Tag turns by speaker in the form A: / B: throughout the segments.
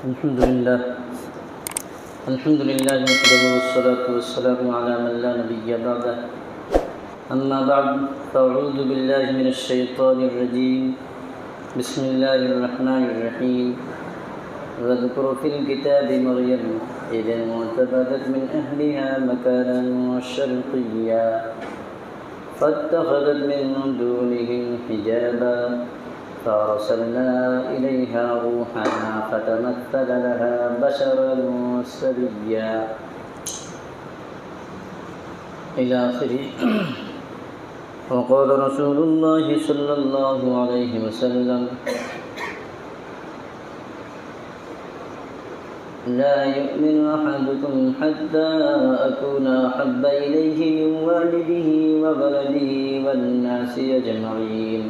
A: الحمد لله نحمده والصلاة والسلام على من لا نبي بعده. أما بعد فأعوذ بالله من الشيطان الرجيم. بسم الله الرحمن الرحيم. واذكر في الكتاب مريم إذ انتبذت من أهلها مكانا شرقيا فاتخذت من دونهم حجابا فأرسلنا إليها روحنا فتمثل لها بشرا سويا إلى آخره. وقال رسول الله صلى الله عليه وسلم: لا يؤمن أحدكم حتى أكون أحب إليه من والده وولده والناس أجمعين،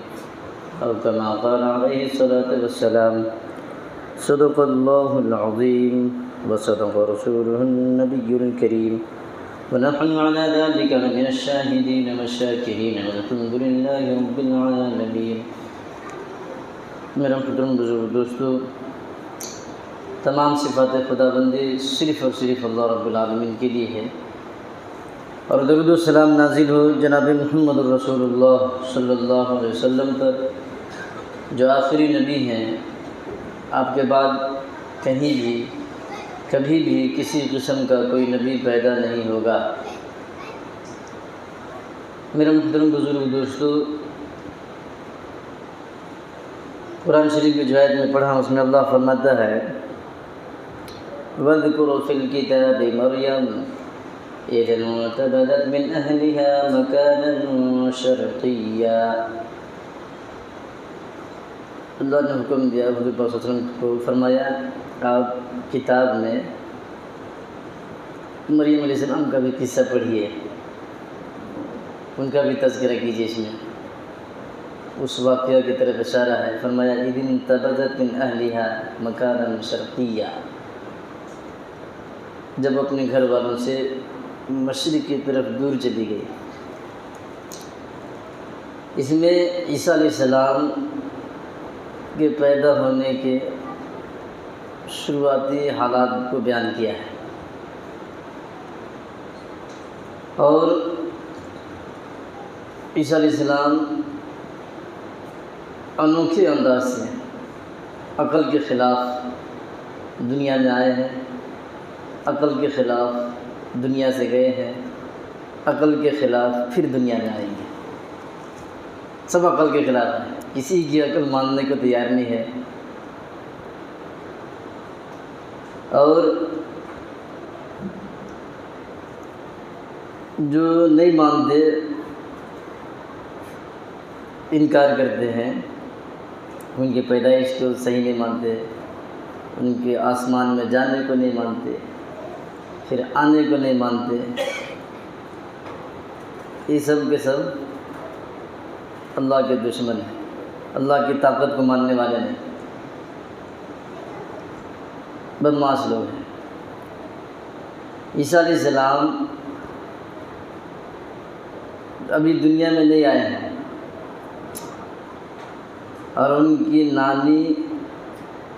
A: أو كما قال عليه الصلاة والسلام. صدق الله العظيم وصدق رسوله النبي الكريم، ونحن على ذلك من الشاهدين والشاكرين، والحمد لله رب العالمين. میرا محترم بزرگ دوستو، تمام صفات خداوندی صرف اور صرف اللہ رب العالمین کے لیے ہے، اور درود و سلام نازل ہو جناب محمد الرسول اللہ صلی اللہ علیہ وسلم پر، جو آخری نبی ہیں. آپ کے بعد کہیں بھی کبھی بھی کسی قسم کا کوئی نبی پیدا نہیں ہوگا. میرے محترم بزرگ دوستو، قرآن شریف کی جو آیت میں پڑھا اس میں اللہ فرماتا ہے: وَاذْكُرْ فِي الْكِتَابِ مَرْيَمَ إِذِ انتَبَذَتْ مِنْ أَهْلِهَا مَكَانًا شَرْقِيًّا. اللہ نے حکم دیا حضور پاک صلی اللہ علیہ وسلم کو، فرمایا آپ کتاب میں مریم علیہ السلام کا بھی قصہ پڑھیے، ان کا بھی تذکرہ کیجیے. اس میں اس واقعہ کی طرف اشارہ ہے. فرمایا اِذِ انتَبَذَتْ مِنْ أَهْلِهَا مَكَانًا شَرْقِيًّا، جب اپنے گھر والوں سے مشرق کی طرف دور چلی گئی. اس میں عیسیٰ علیہ السلام کے پیدا ہونے کے شروعاتی حالات کو بیان کیا ہے، اور عیسیٰ علیہ السلام انوکھے انداز سے عقل کے خلاف دنیا میں آئے ہیں، عقل کے خلاف دنیا سے گئے ہیں، عقل کے خلاف پھر دنیا میں آئیں گے. سب عقل کے خلاف ہیں، کسی کی عقل ماننے کو تیار نہیں ہے. اور جو نہیں مانتے، انکار کرتے ہیں، ان کی پیدائش کو صحیح نہیں مانتے، ان کے آسمان میں جانے کو نہیں مانتے، پھر آنے کو نہیں مانتے، یہ سب کے سب اللہ کے دشمن ہیں، اللہ کی طاقت کو ماننے والے نہیں، بدمعاش لوگ ہیں. عیسیٰ علیہ السلام ابھی دنیا میں نہیں آئے ہیں، اور ان کی نانی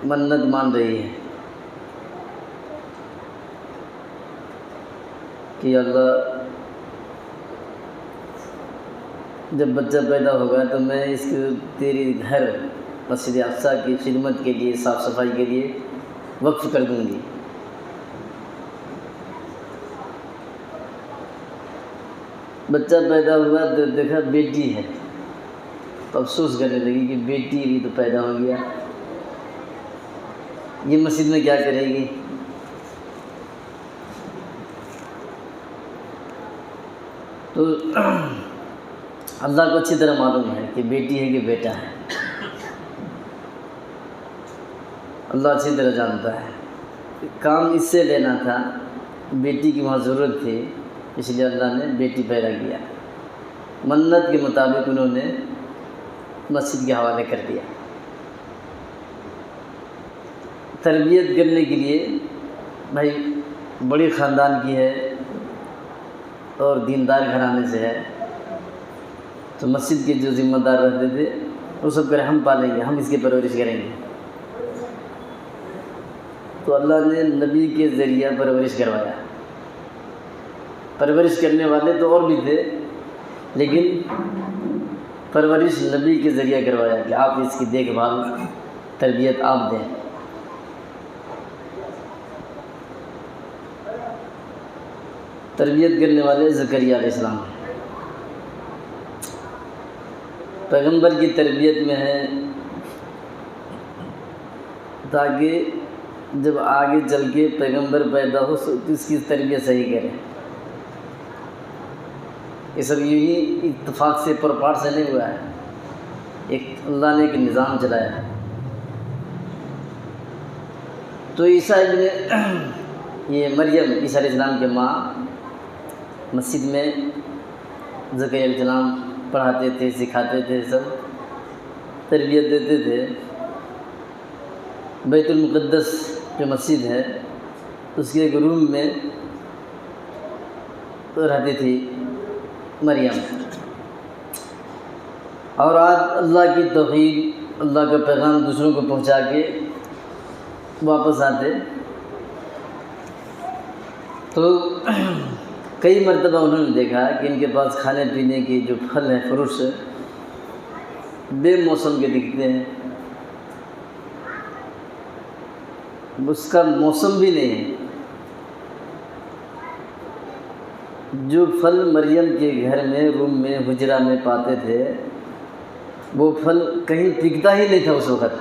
A: منت مان رہی ہے کہ اللہ جب بچہ پیدا ہوگا تو میں اس کو تیری گھر مسجد اقصیٰ کی خدمت کے لیے، صاف صفائی کے لیے وقف کر دوں گی. بچہ پیدا ہوا تو دیکھا بیٹی ہے، تو افسوس کرنے لگی کہ بیٹی بھی تو پیدا ہو گیا، یہ مسجد میں کیا کرے گی. تو اللہ کو اچھی طرح معلوم ہے کہ بیٹی ہے کہ بیٹا ہے، اللہ اچھی طرح جانتا ہے. کام اس سے لینا تھا، بیٹی کی وہاں ضرورت تھی، اس لیے اللہ نے بیٹی پیدا کیا. منت کے مطابق انہوں نے مسجد کے حوالے کر دیا. تربیت کرنے کے لیے بھائی بڑی خاندان کی ہے اور دیندار گھرانے سے ہے، تو مسجد کے جو ذمہ دار رہتے تھے وہ سب کرے ہم پالیں گے، ہم اس کی پرورش کریں گے. تو اللہ نے نبی کے ذریعہ پرورش کروایا. پرورش کرنے والے تو اور بھی تھے، لیکن پرورش نبی کے ذریعہ کروایا کہ آپ اس کی دیکھ بھال تربیت آپ دیں. تربیت کرنے والے زکریا علیہ السلام ہیں. پیغمبر کی تربیت میں ہے تاکہ جب آگے چل کے پیغمبر پیدا ہو تو اس کی تربیت صحیح کرے. یہ سب یہی اتفاق سے پرپاٹ سے نہیں ہوا ہے، ایک اللہ نے ایک نظام چلایا ہے. تو عیسیٰ ابن یہ مریم عیسیٰ علیہ السلام کے ماں مسجد میں زکریا علیہ السلام پڑھاتے تھے، سکھاتے تھے، سب تربیت دیتے تھے. بیت المقدس جو مسجد ہے اس کے ایک روم میں رہتی تھی مریم، اور آج اللہ کی توحید، اللہ کا پیغام دوسروں کو پہنچا کے واپس آتے. تو کئی مرتبہ انہوں نے دیکھا کہ ان کے پاس کھانے پینے کی جو پھل ہیں، فروٹس بے موسم کے دکھتے ہیں، اس کا موسم بھی نہیں ہے. جو پھل مریم کے گھر میں، روم میں، حجرہ میں پاتے تھے، وہ پھل کہیں پکتا ہی نہیں تھا اس وقت.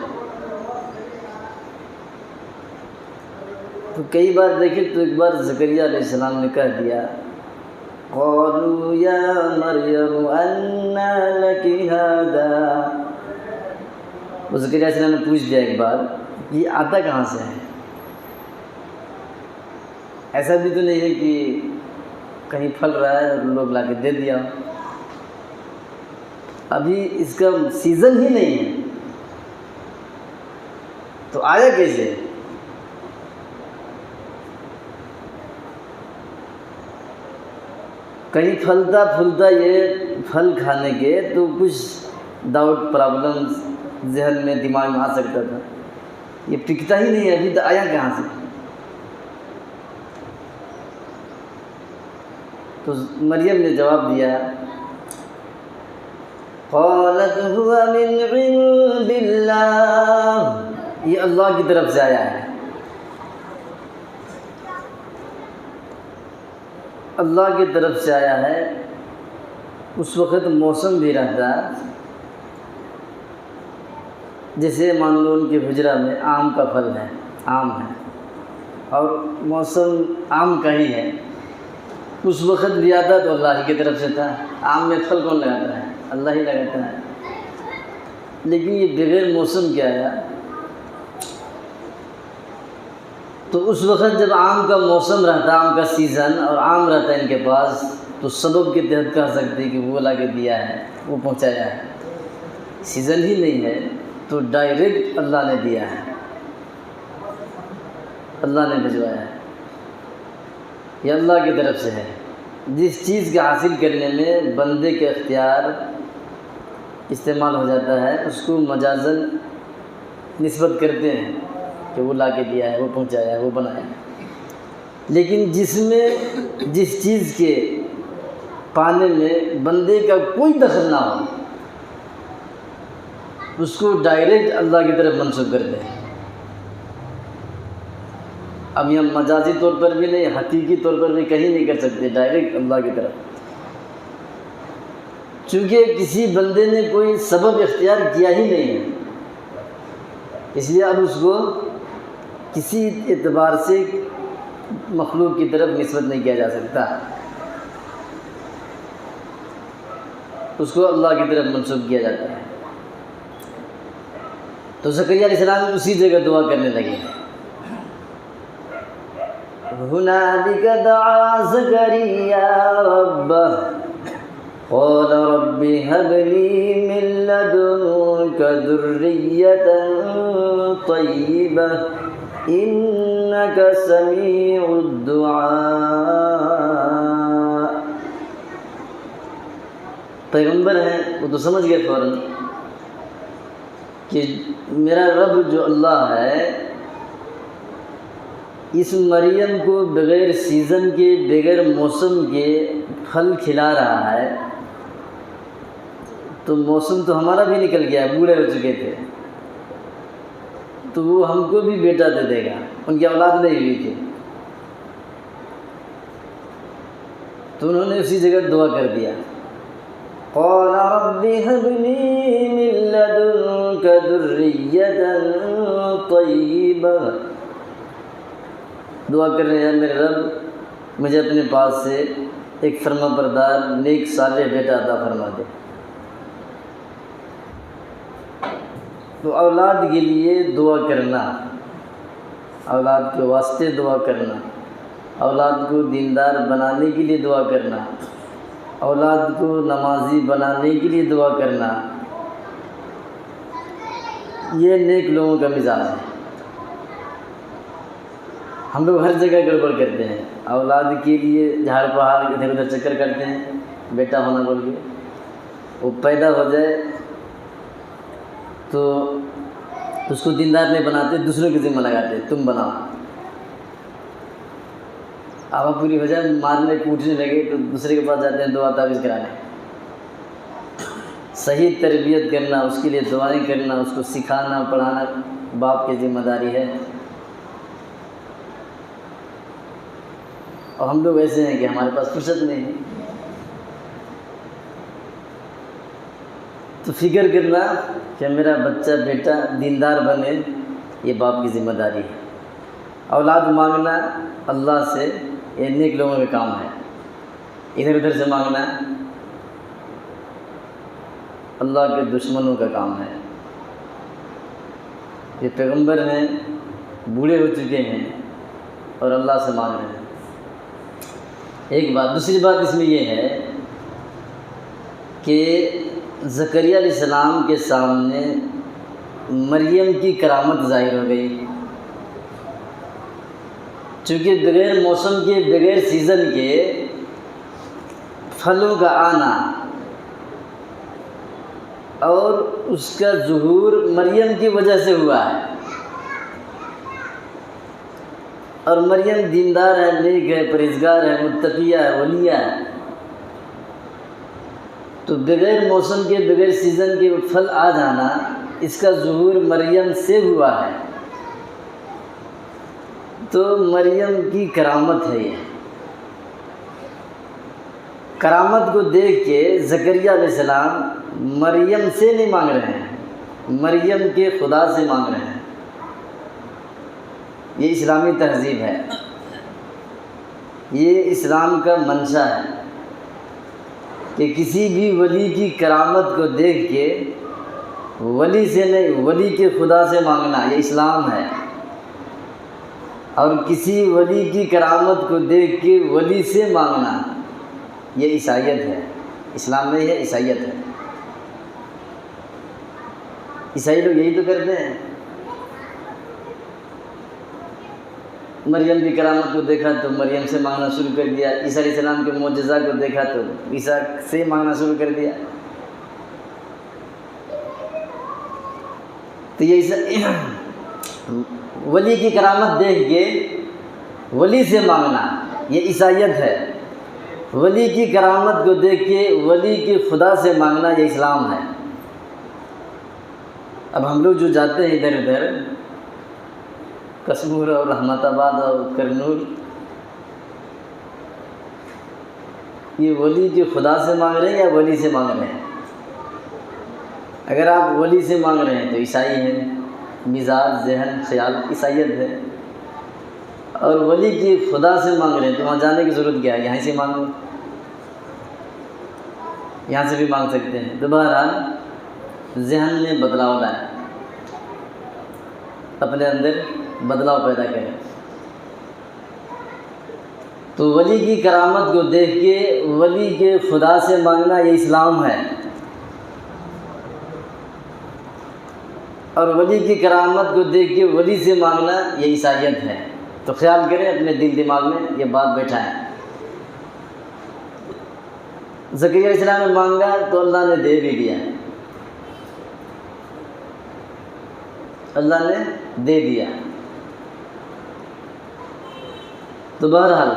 A: تو کئی بار دیکھیں تو ایک بار زکریا علیہ السلام نے کہہ دیا، قالوا یا مریم انا لک ھذا. وہ زکریا علیہ السلام نے پوچھ دیا ایک بار، یہ آتا کہاں سے ہے؟ ایسا بھی تو نہیں ہے کہ کہیں پھل رہا ہے اور لوگ لا کے دے دیا. ابھی اس کا سیزن ہی نہیں ہے تو آیا کیسے؟ کہیں پھلتا پھولتا یہ پھل کھانے کے تو کچھ ڈاؤٹ، پرابلم ذہن میں، دماغ میں آ سکتا تھا. یہ پکتا ہی نہیں ہے، ابھی تو آیا کہاں سے؟ تو مریم نے جواب دیا، قالت هو من عند اللہ، یہ اللہ کی طرف سے آیا ہے. اللہ کی طرف سے آیا ہے. اس وقت موسم بھی رہتا ہے، جیسے مان لو ان کے حجرہ میں آم کا پھل ہے، آم ہے، اور موسم آم کا ہی ہے. اس وقت بھی آتا تو اللہ ہی کی طرف سے تھا. آم میں پھل کون لگاتا ہے؟ اللہ ہی لگاتا ہے. لیکن یہ بغیر موسم کے آیا. تو اس وقت جب آم کا موسم رہتا، آم کا سیزن، اور آم رہتا ہے ان کے پاس، تو سبب کے تحت کہہ سکتے کہ وہ لا کے دیا ہے، وہ پہنچایا ہے. سیزن ہی نہیں ہے تو ڈائریکٹ اللہ نے دیا ہے، اللہ نے بھجوایا ہے. یہ اللہ کی طرف سے ہے. جس چیز کے حاصل کرنے میں بندے کے اختیار استعمال ہو جاتا ہے، اس کو مجازاً نسبت کرتے ہیں کہ وہ لا کے دیا ہے، وہ پہنچایا ہے، وہ بنایا ہے. لیکن جس چیز کے پانے میں بندے کا کوئی دخل نہ ہو، اس کو ڈائریکٹ اللہ کی طرف منسوب کرتے ہیں. اب یہ مجازی طور پر بھی نہیں، حقیقی طور پر بھی کہیں نہیں کر سکتے، ڈائریکٹ اللہ کی طرف. چونکہ کسی بندے نے کوئی سبب اختیار کیا ہی نہیں ہے، اس لیے اب اس کو کسی اعتبار سے مخلوق کی طرف نسبت نہیں کیا جا سکتا، اس کو اللہ کی طرف منسوب کیا جاتا ہے. تو زکریا علیہ السلام اسی جگہ دعا کرنے لگے. هنالك دعا زكريا ربه قال رب هب لي من لدنك ذرية طيبة إنك سميع الدعاء. پیغمبر ہیں وہ تو سمجھ گئے فوراً کہ میرا رب جو اللہ ہے اس مریم کو بغیر سیزن کے بغیر موسم کے پھل کھلا رہا ہے، تو موسم تو ہمارا بھی نکل گیا، بوڑھے ہو چکے تھے، تو وہ ہم کو بھی بیٹا دے دے گا، ان کی اولاد نہیں ہوئی تھی، تو انہوں نے اسی جگہ دعا کر دیا، قال رب هب لي من لدنك ذرية طيبة، دعا کر رہے ہیں میرے رب مجھے اپنے پاس سے ایک فرما بردار نیک صالح بیٹا عطا فرما دے۔ تو اولاد کے لیے دعا کرنا، اولاد کے واسطے دعا کرنا، اولاد کو دیندار بنانے کے لیے دعا کرنا، اولاد کو نمازی بنانے کے لیے دعا کرنا، یہ نیک لوگوں کا مزاج ہے۔ ہم لوگ ہر جگہ گڑبڑ کرتے ہیں، اولاد کے لیے جھاڑ پہاڑ ادھر ادھر چکر کرتے ہیں، بیٹا ہونا بول کے، وہ پیدا ہو جائے تو اس کو دیندار نہیں بناتے، دوسروں کے ذمہ لگاتے، تم بناؤ، آبا پوری ہو جائے مارنے کوٹنے لگے تو دوسرے کے پاس جاتے ہیں دعا تعویذ کرانے۔ صحیح تربیت کرنا، اس کے لیے دعائیں کرنا، اس کو سکھانا پڑھانا باپ کی ذمہ داری ہے۔ اور ہم لوگ ایسے ہیں کہ ہمارے پاس فرصت نہیں ہے، تو فکر کرنا کہ میرا بچہ بیٹا دیندار بنے، یہ باپ کی ذمہ داری ہے۔ اولاد مانگنا اللہ سے یہ نیک لوگوں کا کام ہے، ادھر ادھر سے مانگنا اللہ کے دشمنوں کا کام ہے۔ یہ پیغمبر ہیں، بوڑھے ہو چکے ہیں اور اللہ سے مانگ رہے ہیں، ایک بات۔ دوسری بات اس میں یہ ہے کہ زکریا علیہ السلام کے سامنے مریم کی کرامت ظاہر ہو گئی، چونکہ بغیر موسم کے بغیر سیزن کے پھلوں کا آنا اور اس کا ظہور مریم کی وجہ سے ہوا ہے، اور مریم دیندار ہے، نیک ہے، پرہیزگار ہے، متقیہ ہے، ولیہ ہے، تو بغیر موسم کے بغیر سیزن کے پھل آ جانا اس کا ظہور مریم سے ہوا ہے، تو مریم کی کرامت ہے۔ یہ کرامت کو دیکھ کے زکریا علیہ السلام مریم سے نہیں مانگ رہے ہیں، مریم کے خدا سے مانگ رہے ہیں۔ یہ اسلامی تہذیب ہے، یہ اسلام کا منشا ہے کہ کسی بھی ولی کی کرامت کو دیکھ کے ولی سے نہیں، ولی کے خدا سے مانگنا، یہ اسلام ہے۔ اور کسی ولی کی کرامت کو دیکھ کے ولی سے مانگنا یہ عیسائیت ہے، اسلام نہیں ہے، عیسائیت ہے۔ عیسائی لوگ یہی تو کرتے ہیں، مریم کی کرامت کو دیکھا تو مریم سے مانگنا شروع کر دیا، عیسیٰ علیہ السلام کے معجزہ کو دیکھا تو عیسیٰ سے مانگنا شروع کر دیا۔ تو یہ ولی کی کرامت دیکھ کے ولی سے مانگنا یہ عیسائیت ہے، ولی کی کرامت کو دیکھ کے ولی کے خدا سے مانگنا یہ اسلام ہے۔ اب ہم لوگ جو جاتے ہیں ادھر ادھر کشمور اور رحمت آباد اور کرنول، یہ ولی کے خدا سے مانگ رہے ہیں یا ولی سے مانگ رہے ہیں؟ اگر آپ ولی سے مانگ رہے ہیں تو عیسائی ہیں، مزاج ذہن خیال عیسائیت ہے، اور ولی کی خدا سے مانگ رہے ہیں تو وہاں جانے کی ضرورت کیا ہے؟ یہیں سے مانگو، یہاں سے بھی مانگ سکتے ہیں۔ تو بہرحال ذہن میں بدلاؤ لائیں، اپنے اندر بدلاؤ پیدا کریں۔ تو ولی کی کرامت کو دیکھ کے ولی کے خدا سے مانگنا یہ اسلام ہے، اور ولی کی کرامت کو دیکھ کے ولی سے مانگنا یہ عیسائیت ہے۔ تو خیال کریں، اپنے دل دماغ میں یہ بات بیٹھائیں۔ زکریا علیہ السلام نے مانگا تو اللہ نے دے بھی دیا، اللہ نے دے دیا۔ تو بہرحال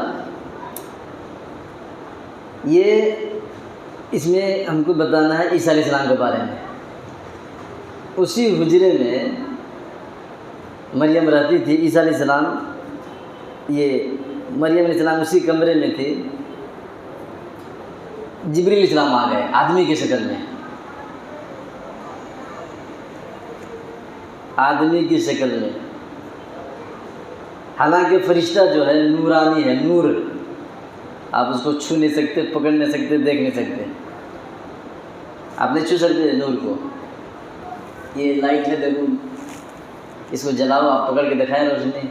A: یہ اس میں ہم کو بتانا ہے عیسیٰ علیہ السلام کے بارے میں۔ اسی حجرے میں مریم رہتی تھی، عیسیٰ علیہ السلام، یہ مریم علیہ السلام اسی کمرے میں تھی، جبریل علیہ السلام آ گئے آدمی کی شکل میں، آدمی کی شکل میں۔ حالانکہ فرشتہ جو ہے نورانی ہے، نور، آپ اس کو چھو نہیں سکتے، پکڑ نہیں سکتے، دیکھ نہیں سکتے۔ آپ نہیں چھو سکتے نور کو۔ یہ لائٹ ہے، دیکھو اس کو جلاؤ، آپ پکڑ کے دکھائیں روشنی،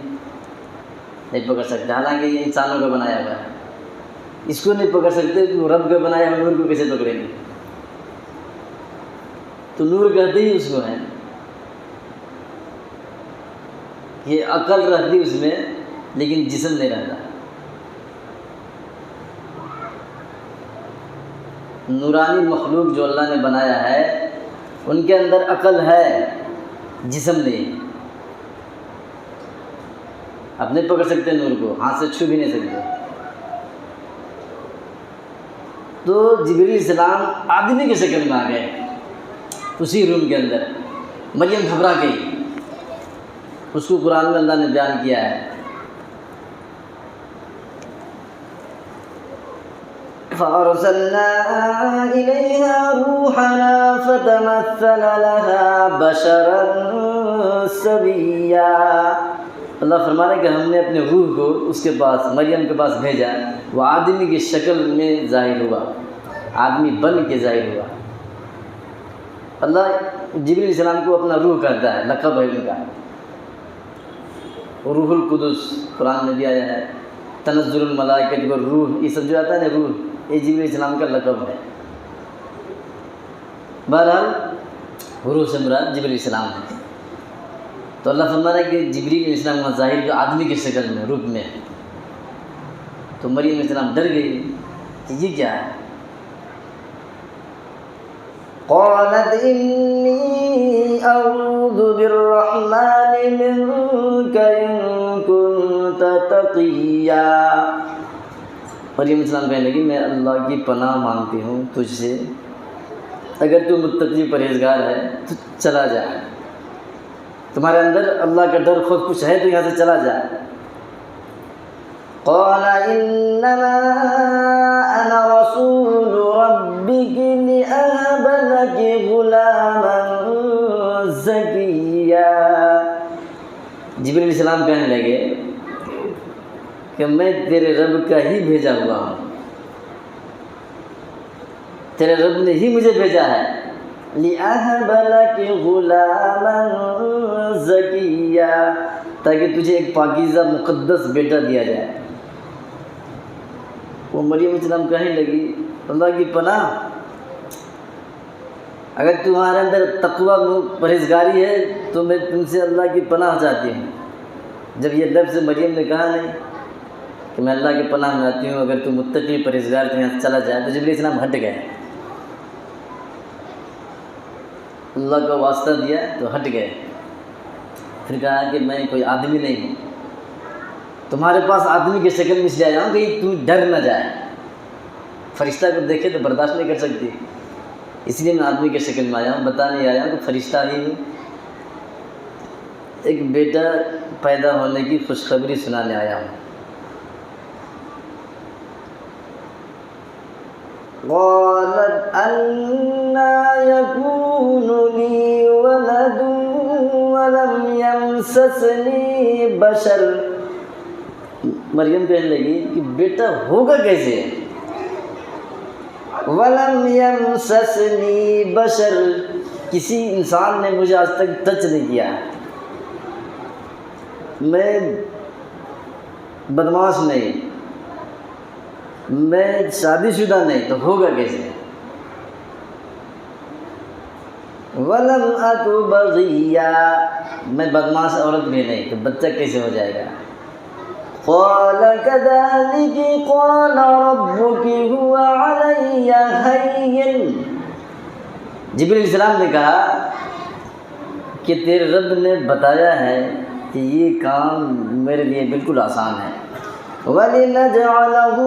A: نہیں پکڑ سکتے، حالانکہ یہ انسانوں کا بنایا ہوا ہے، اس کو نہیں پکڑ سکتے، تو رب کا بنایا ہوا نور کو کیسے پکڑیں گے؟ تو نور کہتے ہی اس کو ہے، یہ عقل رہتی اس میں لیکن جسم نہیں رہتا۔ نورانی مخلوق جو اللہ نے بنایا ہے ان کے اندر عقل ہے، جسم نہیں۔ آپ نہیں پکڑ سکتے نور کو، ہاتھ سے چھو بھی نہیں سکتے۔ تو جبریل علیہ السلام آدمی کی شکل میں آ گئے اسی روم کے اندر۔ مریم گھبرا گئی، اس کو قرآن میں اللہ نے بیان کیا ہے، فَأَرْسَلْنَا إِلَيْهَا رُوحَنَا فَتَمَثَّلَ لَهَا بَشَرًا سَوِيًّا۔ اللہ فرما رہا ہے کہ ہم نے اپنے روح کو اس کے پاس، مریم کے پاس بھیجا، وہ آدمی کی شکل میں ظاہر ہوا، آدمی بن کے ظاہر ہوا۔ اللہ جبریل علیہ السلام کو اپنا روح کہتا ہے، لقب ہے ان کا، روح القدس قرآن میں بھی آیا ہے، تنزل الملائکۃ والروح، یہ سب جو آتا ہے نا روح، یہ جبریل علیہ السلام کا لقب ہے۔ بہرحال روح سے مراد جبریل علیہ السلام ہے۔ تو اللہ فرما رہا ہے کہ جبریل علیہ السلام کا ظاہر جو آدمی کی شکل میں، روپ میں، تو مریم علیہ السلام ڈر گئی کہ یہ کیا ہے؟ قالت انی اعوذ بالرحمن منک ان کنت تقیا۔ مریم علیہ السلام کہنے لگی میں اللہ کی پناہ مانگتی ہوں تجھ سے، اگر تو متقی پرہیزگار ہے تو چلا جا، تمہارے اندر اللہ کا ڈر خوف کچھ ہے تو یہاں سے چلا جا۔ قال انما انا رسول ربک لأهب لك غلاما زکیا۔ جبریل علیہ السلام کہنے لگے کہ میں تیرے رب کا ہی بھیجا ہوا ہوں، تیرے رب نے ہی مجھے بھیجا ہے، لِأَهَبَ لَكِ غُلَامًا زَكِيًّا، تاکہ تجھے ایک پاکیزہ مقدس بیٹا دیا جائے۔ وہ مریم علیہ السلام کہنے لگی اللہ کی پناہ، اگر تمہارے اندر تقوی پرہیزگاری ہے تو میں تم سے اللہ کی پناہ چاہتی ہوں۔ جب یہ لفظ مریم نے کہا نہیں کہ میں اللہ کی پناہ میں آتی ہوں، اگر تم متقی پرہیزگار تو یہاں سے چلا جائے، تو جبریل علیہ السلام ہٹ گئے، اللہ کا واسطہ دیا تو ہٹ گئے۔ پھر کہا کہ میں کوئی آدمی نہیں ہوں، تمہارے پاس آدمی کی شکل میں اس لیے آیا ہوں کہ تم ڈر نہ جائے، فرشتہ کو دیکھے تو برداشت نہیں کر سکتی، اس لیے میں آدمی کی شکل میں آیا ہوں، بتانے آیا ہوں کہ فرشتہ ہی ہوں، ایک بیٹا پیدا ہونے کی خوشخبری سنانے آیا ہوں۔ قالت أَنَّىٰ يَكُونُ لِي وَلَدٌ وَلَمْ يَمْسَسْنِي بَشَرٌ۔ مریم کہنے لگی کہ بیٹا ہوگا کیسے؟ وَلَمْ يَمْسَسْنِي بَشَرٌ، کسی انسان نے مجھے آج تک ٹچ نہیں کیا، میں بدمعاش نہیں، میں شادی شدہ نہیں، تو ہوگا کیسے؟ وَلَمْ أَكُ بَغِيًّا، میں بدمعاش عورت بھی نہیں، تو بچہ کیسے ہو جائے گا؟ قَالَ كَذَلِكِ قَالَ رَبُّكِ هُوَ عَلَيَّ هَيِّنٌ۔ جبریل علیہ السلام نے کہا کہ تیرے رب نے بتایا ہے کہ یہ کام میرے لیے بالکل آسان ہے، وَلِنَجْعَلَهُ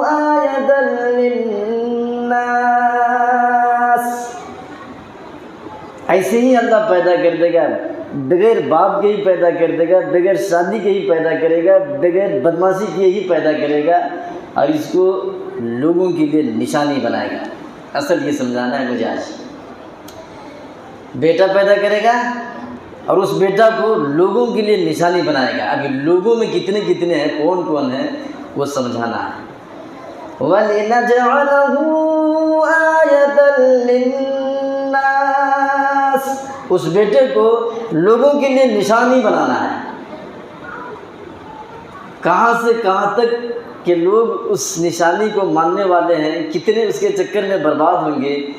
A: آيَةً لِلنَّاسِ۔ ایسے ہی اللہ پیدا کر دے گا، بغیر باپ کے ہی پیدا کر دے گا، بغیر شادی کے ہی پیدا کرے گا، بغیر بدماشی کے ہی پیدا کرے گا، اور اس کو لوگوں کے لیے نشانی بنائے گا۔ اصل یہ سمجھانا ہے مجھے آج۔ بیٹا پیدا کرے گا اور اس بیٹا کو لوگوں کے لیے نشانی بنائے گا۔ اب لوگوں میں کتنے کتنے ہیں، کون کون ہیں، وہ سمجھانا ہے۔ وَلِنَجْعَلَهُ آيَةً لِلنَّاسِ، اس بیٹے کو لوگوں کے لیے نشانی بنانا ہے۔ کہاں سے کہاں تک کہ لوگ اس نشانی کو ماننے والے ہیں، کتنے اس کے چکر میں برباد ہوں گے،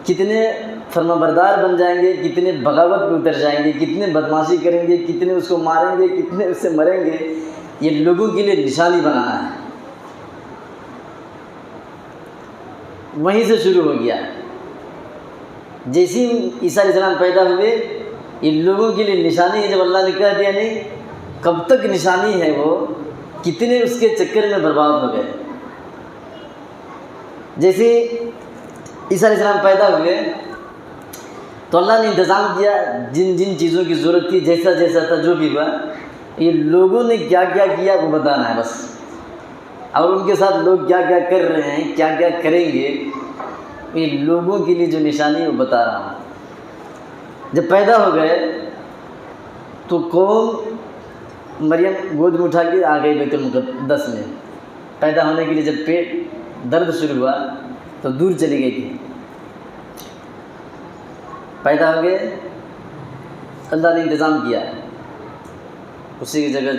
A: کتنے فرما بردار بن جائیں گے، کتنے بغاوت پہ اتر جائیں گے، کتنے بدماشی کریں گے، کتنے اس کو ماریں گے، کتنے اس سے مریں گے، یہ لوگوں کے لیے نشانی بنانا ہے۔ وہیں سے شروع ہو گیا۔ جیسے ہی عیسیٰ علیہ السلام پیدا ہوئے، یہ لوگوں کے لیے نشانی ہے۔ جب اللہ نے کہہ دیا نہیں، کب تک نشانی ہے وہ، کتنے اس کے چکر میں برباد ہو گئے۔ جیسے عیسیٰ علیہ السلام پیدا ہوئے تو اللہ نے انتظام کیا، جن جن چیزوں کی ضرورت تھی، جیسا جیسا تھا، جو بھی ہوا، یہ لوگوں نے کیا کیا کیا وہ بتانا ہے بس، اور ان کے ساتھ لوگ کیا کیا کر رہے ہیں، کیا کیا کریں گے، یہ لوگوں کے لیے جو نشانی ہے وہ بتا رہا ہوں۔ جب پیدا ہو گئے تو قوم مریم گود میں اٹھا کے آ گئی بیت المقدس میں۔ پیدا ہونے کے لیے جب پیٹ درد شروع ہوا تو دور چلی گئی تھی۔ پیدا ہو گئے، اللہ نے انتظام کیا، اسی کی جگہ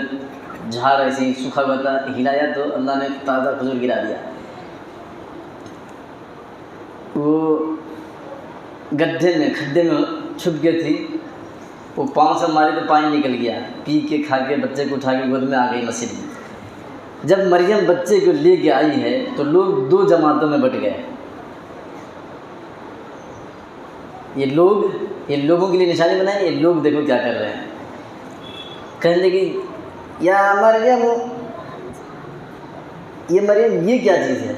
A: جھاڑ ایسے ہی سوکھا ہوا تھا، ہلایا تو اللہ نے تازہ کھجور گرا دیا۔ وہ گڈھے میں کھڈے میں چھپ گئی تھی، وہ پاؤں سے مارے تو پانی نکل گیا، پی کے کھا کے بچے کو اٹھا کے گود میں آ گئی مسجد میں۔ جب مریم بچے کو لے کے آئی ہے تو لوگ دو جماعتوں میں بٹ گئے۔ یہ لوگوں کے لیے نشانی بنائیں، یہ لوگ دیکھو کیا کر رہے ہیں۔ کہنے لگی یا مریم، یہ مریم یہ کیا چیز ہے،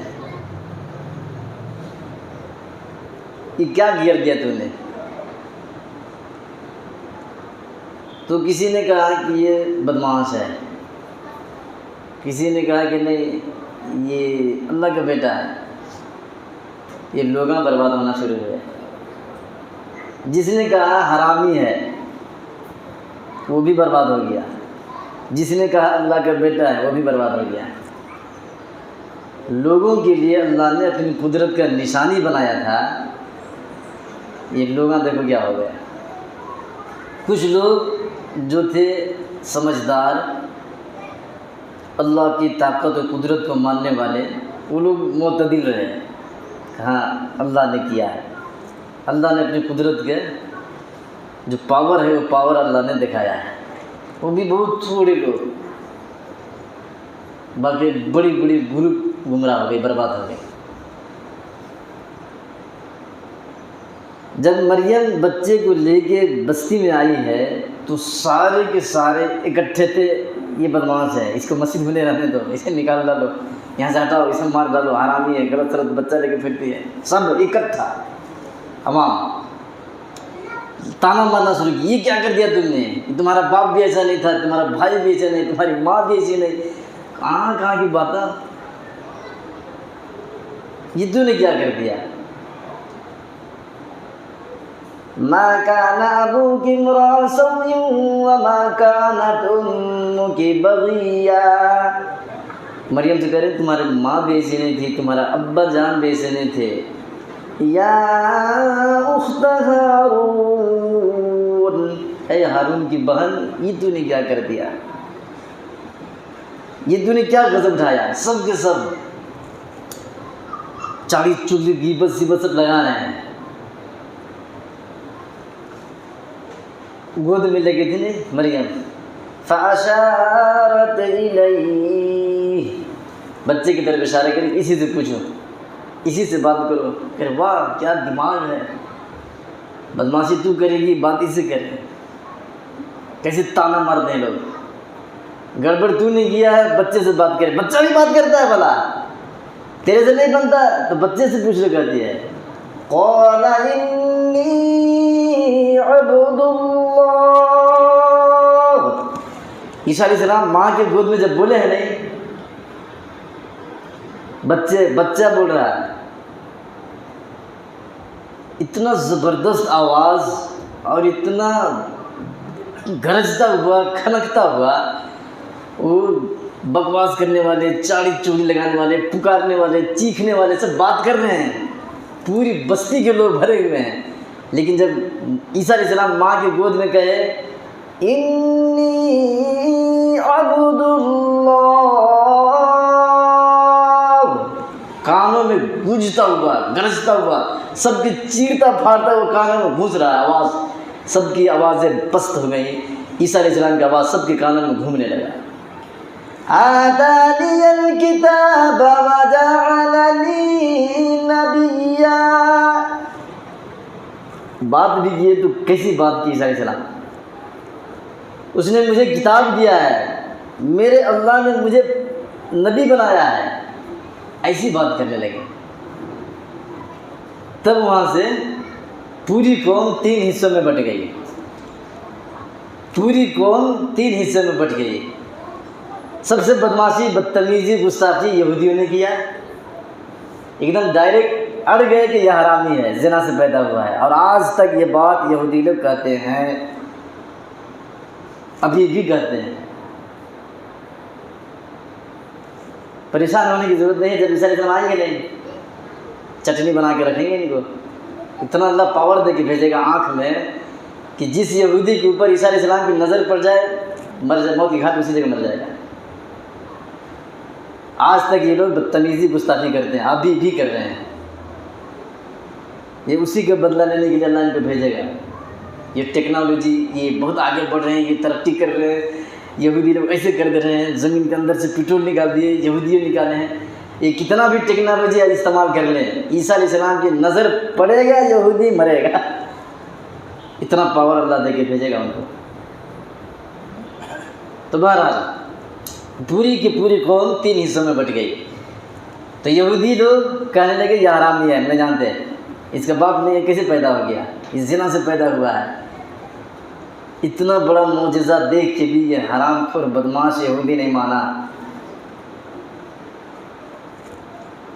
A: یہ کیا گیر دیا تو نے؟ تو کسی نے کہا کہ یہ بدماش ہے، کسی نے کہا کہ نہیں یہ اللہ کا بیٹا ہے۔ یہ لوگ برباد ہونا شروع ہوئے۔ جس نے کہا حرامی ہے وہ بھی برباد ہو گیا، جس نے کہا اللہ کا بیٹا ہے وہ بھی برباد ہو گیا۔ لوگوں کے لیے اللہ نے اپنی قدرت کا نشانی بنایا تھا، یہ لوگ دیکھو کیا ہو گئے۔ کچھ لوگ جو تھے سمجھدار، اللہ کی طاقت و قدرت کو ماننے والے، وہ لوگ معتدل رہے، ہاں اللہ نے کیا ہے، اللہ نے اپنی قدرت کے جو پاور ہے وہ پاور اللہ نے دکھایا ہے۔ وہ بھی بہت تھوڑے لوگ، باقی بڑی بڑی گروپ گمراہ ہو گئی، برباد ہو گئی۔ جب مریم بچے کو لے کے بستی میں آئی ہے تو سارے کے سارے اکٹھے تھے، یہ بدماش ہے، اس کو مسجد میں نہیں رہنے دو، اسے نکال ڈالو، یہاں سے ہٹاؤ، اسے مار ڈالو، حرامی ہے، غلط سلط بچہ لے کے پھرتی ہے۔ سب اکٹھا عوام تانا مارنا شروع کی، یہ کیا کر دیا تم نے، تمہارا باپ بھی ایسا نہیں تھا، تمہارا بھائی بھی ایسا نہیں، تمہاری ماں بھی ایسی نہیں، کہاں کہاں کی باتیں، یہ تو نے کیا کر دیا۔ ما كان أبوك امرأ سوء وما كانت أمك بغيا۔ مریم سے کہہ رہے تمہارے ماں بھی ایسی نہیں تھی، تمہارا ابا جان بھی ایسے نہیں تھے۔ یا اخت ہارون، اے ہارون کی بہن، یہ تو نے کیا کر دیا، یہ تو نے کیا غضب اٹھایا۔ سب کے سب چاڑی چغلی غیبت سیبت سب لگا رہے ہیں۔ گود میں لگے تھے نا مریم، فاشارت الیہ، بچے کی طرف اشارہ کرے، اسی سے پوچھو، اسی سے بات کرو۔ کہ واہ کیا دماغ ہے، بدماشی تو کرے گی، بات اسی کرے، کیسے تانا مارتے ہیں لوگ۔ گڑبڑ تو نے کیا ہے، بچے سے بات کرے، بچہ بھی بات کرتا ہے بھلا، تیرے سے نہیں بنتا تو بچے سے پوچھ لو کہتی ہے قال انی عبد اللہ۔ عیسیٰ علیہ السلام ماں کے گود میں جب بولے ہیں نہیں، بچہ بول رہا ہے، اتنا زبردست آواز اور اتنا گرجتا ہوا، کھنکتا ہوا، وہ بکواس کرنے والے، چاڑی چوڑی لگانے والے، پکارنے والے، چیخنے والے سب بات کر رہے ہیں، پوری بستی کے لوگ بھرے ہوئے ہیں، لیکن جب عیسیٰ علیہ السلام ماں کے گود میں کہے انی عبد اللہ، کانوں میں گونجتا ہوا، گرجتا ہوا، سب کی چیرتا پھاڑتا ہوا کانوں میں گونج رہا ہے آواز، سب کی آوازیں پست ہو گئی، عیسیٰ علیہ السلام کی آواز سب کے کانوں میں گھومنے لگا۔ آتانی الکتاب وجعلنی نبیا، بات بھی کی تو کیسی بات کی عیسیٰ علیہ السلام، اس نے مجھے کتاب دیا ہے، میرے اللہ نے مجھے نبی بنایا ہے، ایسی بات کرنے لگے۔ تب وہاں سے پوری قوم 3 حصوں میں بٹ گئی، پوری قوم 3 حصوں میں بٹ گئی۔ سب سے بدماشی، بدتمیزی، گستاخی یہودیوں نے کیا، ایک دم ڈائریکٹ اڑ گئے کہ یہ حرامی ہے، زنا سے پیدا ہوا ہے، اور آج تک یہ بات یہودی لوگ کہتے ہیں، ابھی بھی کہتے ہیں۔ پریشان ہونے کی ضرورت نہیں ہے، جب عیسیٰ علیہ السلام آئیں گے نہیں چٹنی بنا کے رکھیں گے ان کو، اتنا اللہ پاور دے کے بھیجے گا آنکھ میں کہ جس یہودی کے اوپر عیسیٰ علیہ السلام کی نظر پڑ جائے، مر جائے، موت کی گھاٹ اسی جگہ مر جائے گا۔ آج تک یہ لوگ بدتمیزی گستاخی کرتے ہیں، ابھی بھی کر رہے ہیں، یہ اسی کا بدلہ لینے کے لیے اللہ ان کو بھیجے گا۔ یہ ٹیکنالوجی، یہ بہت آگے بڑھ رہے ہیں، یہ ترقی کر رہے ہیں، یہودی لوگ ایسے کر دے رہے ہیں، زمین کے اندر سے پیٹرول نکال دیے، یہودیوں نکالے ہیں، یہ کتنا بھی ٹیکنالوجی استعمال کر لیں، عیسیٰ علیہ السلام کی نظر پڑے گا یہودی مرے گا، اتنا پاور اللہ دے کے بھیجے گا ان کو۔ تو بہرحال پوری کی پوری قوم 3 حصوں میں بٹ گئی۔ تو یہودی لوگ کہنے لگے یہ حرامی ہے، میں جانتے ہیں اس کا باپ نہیں ہے، کیسے پیدا ہو گیا، اس زنا سے پیدا ہوا ہے۔ اتنا بڑا معجزہ دیکھ کے بھی یہ حرام خور بدماش یہودی نہیں مانا،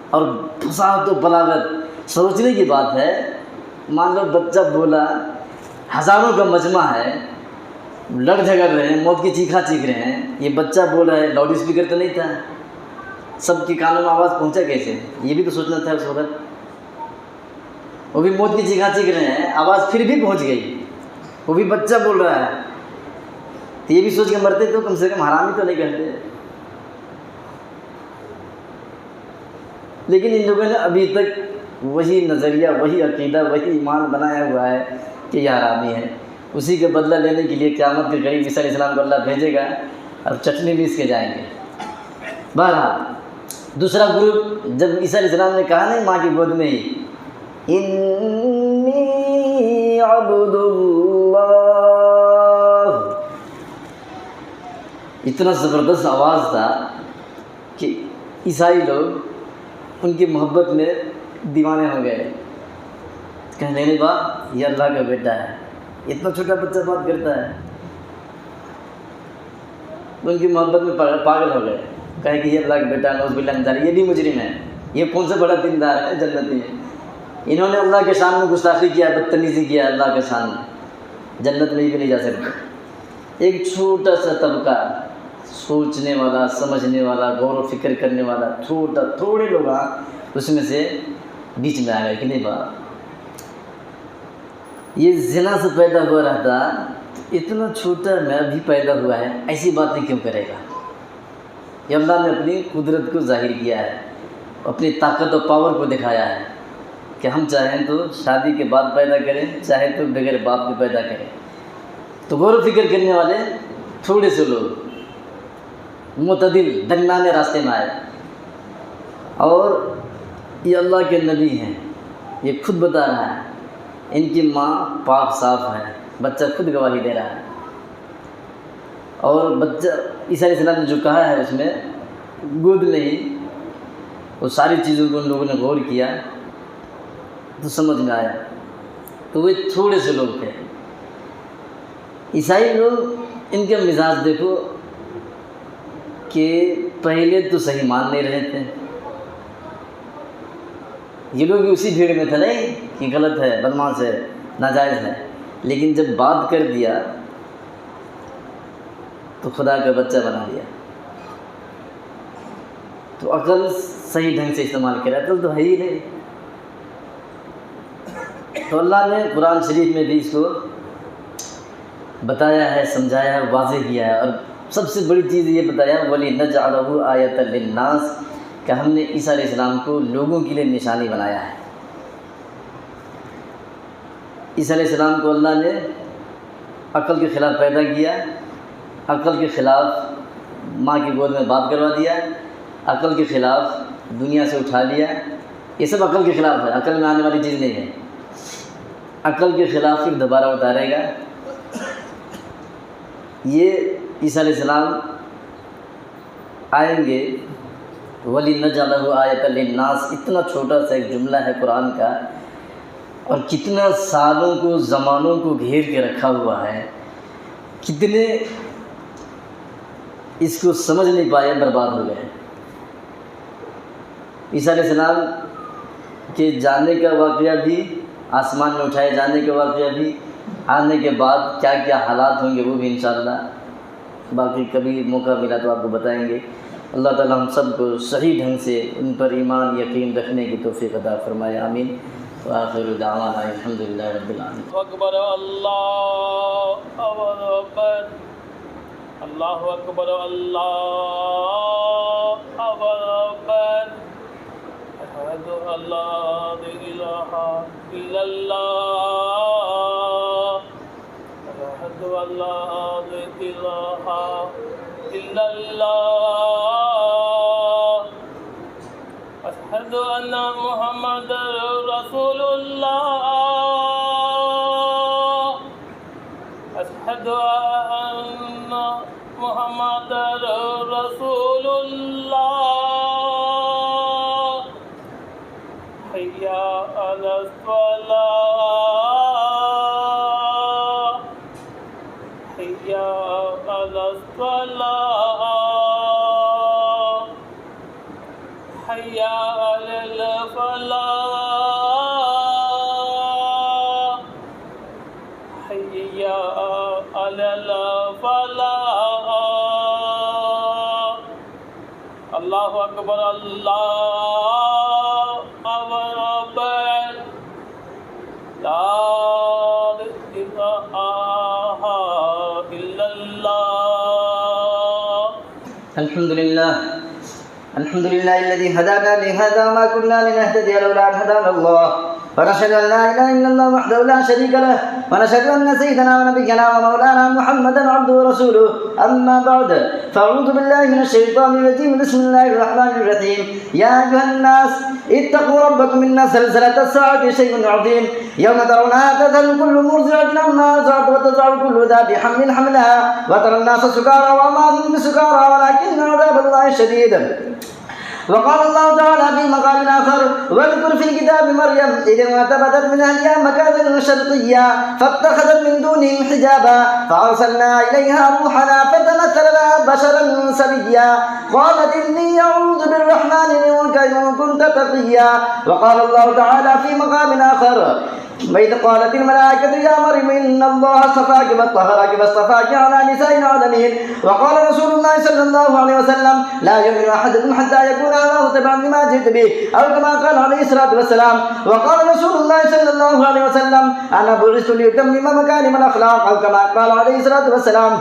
A: اور فصاحت و بلاغت، سوچنے کی بات ہے، مان لو بچہ بولا، ہزاروں کا مجمع ہے، لڑ جھگڑ رہے ہیں، موت کی چیخا چیخ رہے ہیں، یہ بچہ بول رہا ہے، لاؤڈ اسپیکر تو نہیں تھا، سب کی کانوں میں آواز پہنچا کیسے، یہ بھی تو سوچنا تھا اس وقت، وہ بھی موت کی چیخا چیخ رہے ہیں، آواز پھر بھی پہنچ گئی، وہ بھی بچہ بول رہا ہے، تو یہ بھی سوچ کے مرتے تو کم سے کم حرامی تو نہیں کرتے۔ لیکن ان لوگوں نے ابھی تک وہی نظریہ، وہی عقیدہ، وہی ایمان بنایا ہوا ہے کہ یہ حرامی ہے، اسی کا بدلہ لینے کے لیے قیامت کے قریب عیسیٰ علیہ السلام کو اللہ بھیجے گا، اور چٹنی پیس کے جائیں گے۔ بہرحال دوسرا گروپ، جب عیسیٰ علیہ السلام نے کہا نہیں ماں کی گود میں ہی انی عبد اللہ، اتنا زبردست آواز تھا کہ عیسائی لوگ ان کی محبت میں دیوانے ہو گئے، کہنے لگے واہ یہ اللہ کا بیٹا ہے، اتنا چھوٹا بچہ بات کرتا ہے، ان کی محبت میں پاگل ہو گئے، کہے کہ یہ اللہ کا بیٹا، نعوذ باللہ من ذالک، یہ بھی مجرم ہے، یہ کون سے بڑا دیندار ہے، جنتی ہے، انہوں نے اللہ کے شان میں گستاخی کیا، بدتمیزی کیا اللہ کے شان میں، جنت میں بھی نہیں جا سکتے۔ ایک چھوٹا سا طبقہ، سوچنے والا، سمجھنے والا، غور و فکر کرنے والا، تھوڑے لوگ اس میں سے بیچ میں آ گئے کہ نہیں بات، یہ زنا سے پیدا ہوا رہتا، اتنا چھوٹا میں بھی پیدا ہوا ہے، ایسی باتیں کیوں کرے گا؟ یہ اللہ نے اپنی قدرت کو ظاہر کیا ہے، اپنی طاقت و پاور کو دکھایا ہے کہ ہم چاہیں تو شادی کے بعد پیدا کریں، چاہیں تو بغیر باپ کے پیدا کریں۔ تو غور و فکر کرنے والے تھوڑے سے لوگ معتدل درمیانے راستے میں آئے، اور یہ اللہ کے نبی ہیں، یہ خود بتا رہا ہے ان کی ماں پاک صاف ہے، بچہ خود گواہی دے رہا ہے، اور بچہ عیسیٰ علیہ السلام نے جو کہا ہے اس میں گود نہیں، وہ ساری چیزوں کو ان لوگوں نے غور کیا تو سمجھ میں آیا۔ تو وہ تھوڑے سے لوگ تھے عیسائی لوگ، ان کے مزاج دیکھو کہ پہلے تو صحیح مان نہیں رہے تھے، یہ لوگ بھی اسی بھیڑ میں تھے نہیں کہ غلط ہے، بدماش ہے، ناجائز ہے، لیکن جب بات کر دیا تو خدا کا بچہ بنا دیا۔ تو عقل صحیح ڈھنگ سے استعمال کرا، عقل تو ہے ہی نہیں۔ تو اللہ نے قرآن شریف میں بھی اس کو بتایا ہے، سمجھایا ہے، واضح کیا ہے، اور سب سے بڑی چیز یہ بتایا وَلِنَجْعَلَهُ آیَةً لِلنَّاسِ، کہ ہم نے عیسیٰ علیہ السلام کو لوگوں کے لیے نشانی بنایا ہے۔ عیسیٰ علیہ السلام کو اللہ نے عقل کے خلاف پیدا کیا، عقل کے خلاف ماں کی گود میں بات کروا دیا، عقل کے خلاف دنیا سے اٹھا لیا۔ یہ سب عقل کے خلاف ہے، عقل میں آنے والی چیز نہیں ہے۔ عقل کے خلاف پھر دوبارہ اتارے گا۔ یہ عیسیٰ علیہ السلام آئیں گے، وَلِنَجْعَلَهُ آیَةً لِلنَّاسِ، اتنا چھوٹا سا ایک جملہ ہے قرآن کا، اور کتنا سالوں کو، زمانوں کو گھیر کے رکھا ہوا ہے، کتنے اس کو سمجھ نہیں پائے، برباد ہو گئے۔ عیسیٰ علیہ السلام کے جانے کا واقعہ بھی، آسمان میں اٹھائے جانے کا واقعہ بھی، آنے کے بعد کیا کیا حالات ہوں گے وہ بھی انشاءاللہ باقی کبھی موقع ملا تو آپ کو بتائیں گے۔ اللہ تعالیٰ ہم سب کو صحیح ڈھنگ سے ان پر ایمان یقین رکھنے کی توفیق عطا فرمائے، آمین۔ وآخر دعوانا الحمدللہ رب العالمین۔
B: اکبر اللہ اکبر، اللہ اکبر، اللہ اکبر، اشہد ان لا الہ الا اللہ، اشہد ان لا الہ الا اللہ، اشہد ان محمد رسول اللہ، اشہد ان محمد رسول اللہ، حی علی الصلاۃ، حی علی الصلاۃ، حی علی الفلاح، حی علی الفلاح۔ اللہ اکبر، اللہ اکبر، لا الہ الا اللہ۔
A: الحمد لله الذي هدانا لهذا وما كنا لنهتدي لولا أن هدانا الله، ونشهد أن لا إله إلا الله وحده لا شريك له، ونشهد أن سيدنا ونبينا ومولانا محمدا عبده ورسوله، أما بعد، فأعوذ بالله من الشيطان الرجيم، بسم الله الرحمن الرحيم، يا أيها الناس اتقوا ربكم إن زلزلة الساعة شيء عظيم، يوم ترونها تذهل كل مرضعة عما أرضعت وتضع كل ذات حمل حملها، وترى الناس سكارى وما هم بسكارى ولكن عذاب الله شديد۔ وقال الله تعالى في مقام آخر: واذكر في الكتاب مريم إذ انتبذت من أهلها مكانا شرقيا فاتخذت من دونهم حجابا فأرسلنا إليها روحنا فتمثل لها بشرا سويا قالت إني أعوذ بالرحمن منك إن كنت تقيا۔ وقال الله تعالى في مقام آخر: وإذ قالت الملائكة يا مريم إن الله اصطفاك وطهرك واصطفاك على نساء العالمين۔ وقال رسول الله صلى الله عليه وسلم: لا يؤمن أحدكم حتى يكون هواه تبعا لما جئت به، أو كما قال عليه الصلاة والسلام۔ وقال رسول الله صلى الله عليه وسلم: أنا بعثت لأتمم مكارم الأخلاق، أو كما قال عليه الصلاة والسلام۔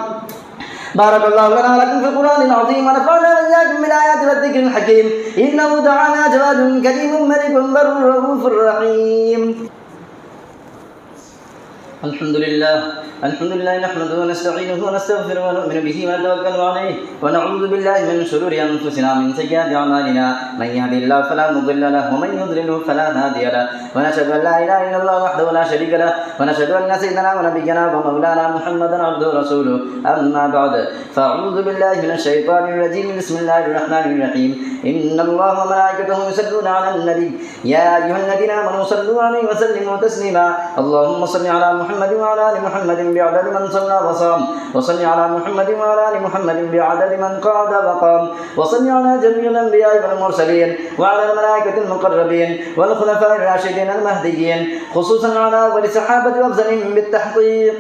A: بارك الله لنا ولكم في القرآن العظيم، ونفعنا وإياكم بالآيات والذكر الحكيم، إنه تعالى جواد كريم ملك بر رؤوف رحيم۔ الحمد لله نحمده ونستعينه ونستغفره ونؤمن به ونتوكل عليه ونعوذ بالله من شرور انفسنا ومن سيئات اعمالنا من يهد الله فلا مضل له ومن يضلله فلا هادي له ونشهد ان لا اله الا الله وحده لا شريك له ونشهد ان سيدنا ونبينا ومولانا محمدا عبده ورسوله اما بعد فاعوذ بالله من الشيطان الرجيم بسم الله الرحمن الرحيم ان الله وملائكته يصلون على النبي يا ايها الذين امنوا صلوا عليه وسلموا تسليما اللهم صل على محمد وعلى ال محمد بعدد من صلى وصام وصل على محمد وعلى ال محمد بعدد من قعد وقام وصل على جميع الانبياء والمرسلين وعلى الملائكه المقربين والخلفاء الراشدين المهديين خصوصا على اول صحابه وافضلهم بالتحقيق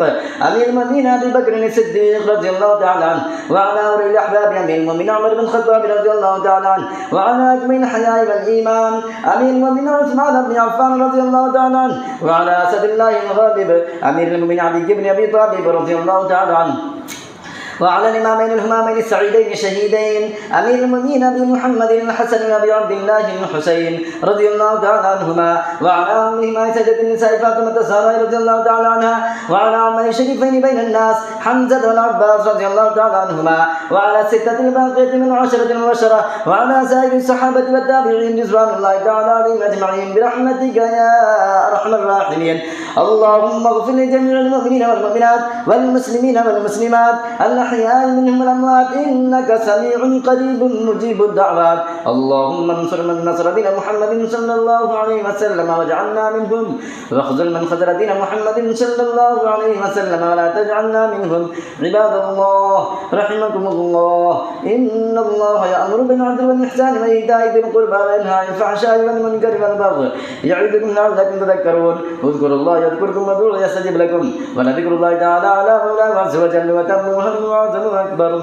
A: امير المؤمنين ابي بكر الصديق رضي الله تعالى عنه وعلى اولي الاحباب امير المؤمنين عمر بن الخطاب رضي الله تعالى عنه وعلى اجمعين الحياء والايمان امير المؤمنين عثمان بن عفان رضي الله تعالى عنه وعلى اسد الله الغالب امير المؤمنين علي بن ابي طالب رضي الله تعالى عنه وعلى الإمامين الهمامين السعيدين الشهيدين أمير المؤمنين أبي محمد الحسن وأبي عبد الله الحسين رضي الله تعالى عنهما وعلى أمهما سيدة النساء فاطمة الزهراء رضي الله تعالى عنها وعلى عمي الشريفين بين الناس حمزة والعباس رضي الله تعالى عنهما وعلى الستة الباقية من العشرة المبشرة وعلى سائر الصحابة والتابعين رضوان الله تعالى عليهم أجمعين برحمتك يا أرحم الراحمين اللهم اغفر لجميع المؤمنين والمؤمنات والمسلمين والمسلمات الأحياء منهم والأموات إنك سميع قريب مجيب الدعوات اللهم انصر من نصر دين محمد صلى الله عليه وسلم واجعلنا منهم واخذل من خذل دين محمد صلى الله عليه وسلم ولا تجعلنا منهم عباد الله رحمكم الله إن الله يأمر بالعدل والإحسان وإيتاء ذي القربى وينهى عن الفحشاء والمنكر والبغي يعظكم لعلكم تذكرون اذكروا الله يذكركم وادعوه يستجب لكم ولذكر الله تعالى على مولاه عز وجل وتموه المعظم أكبر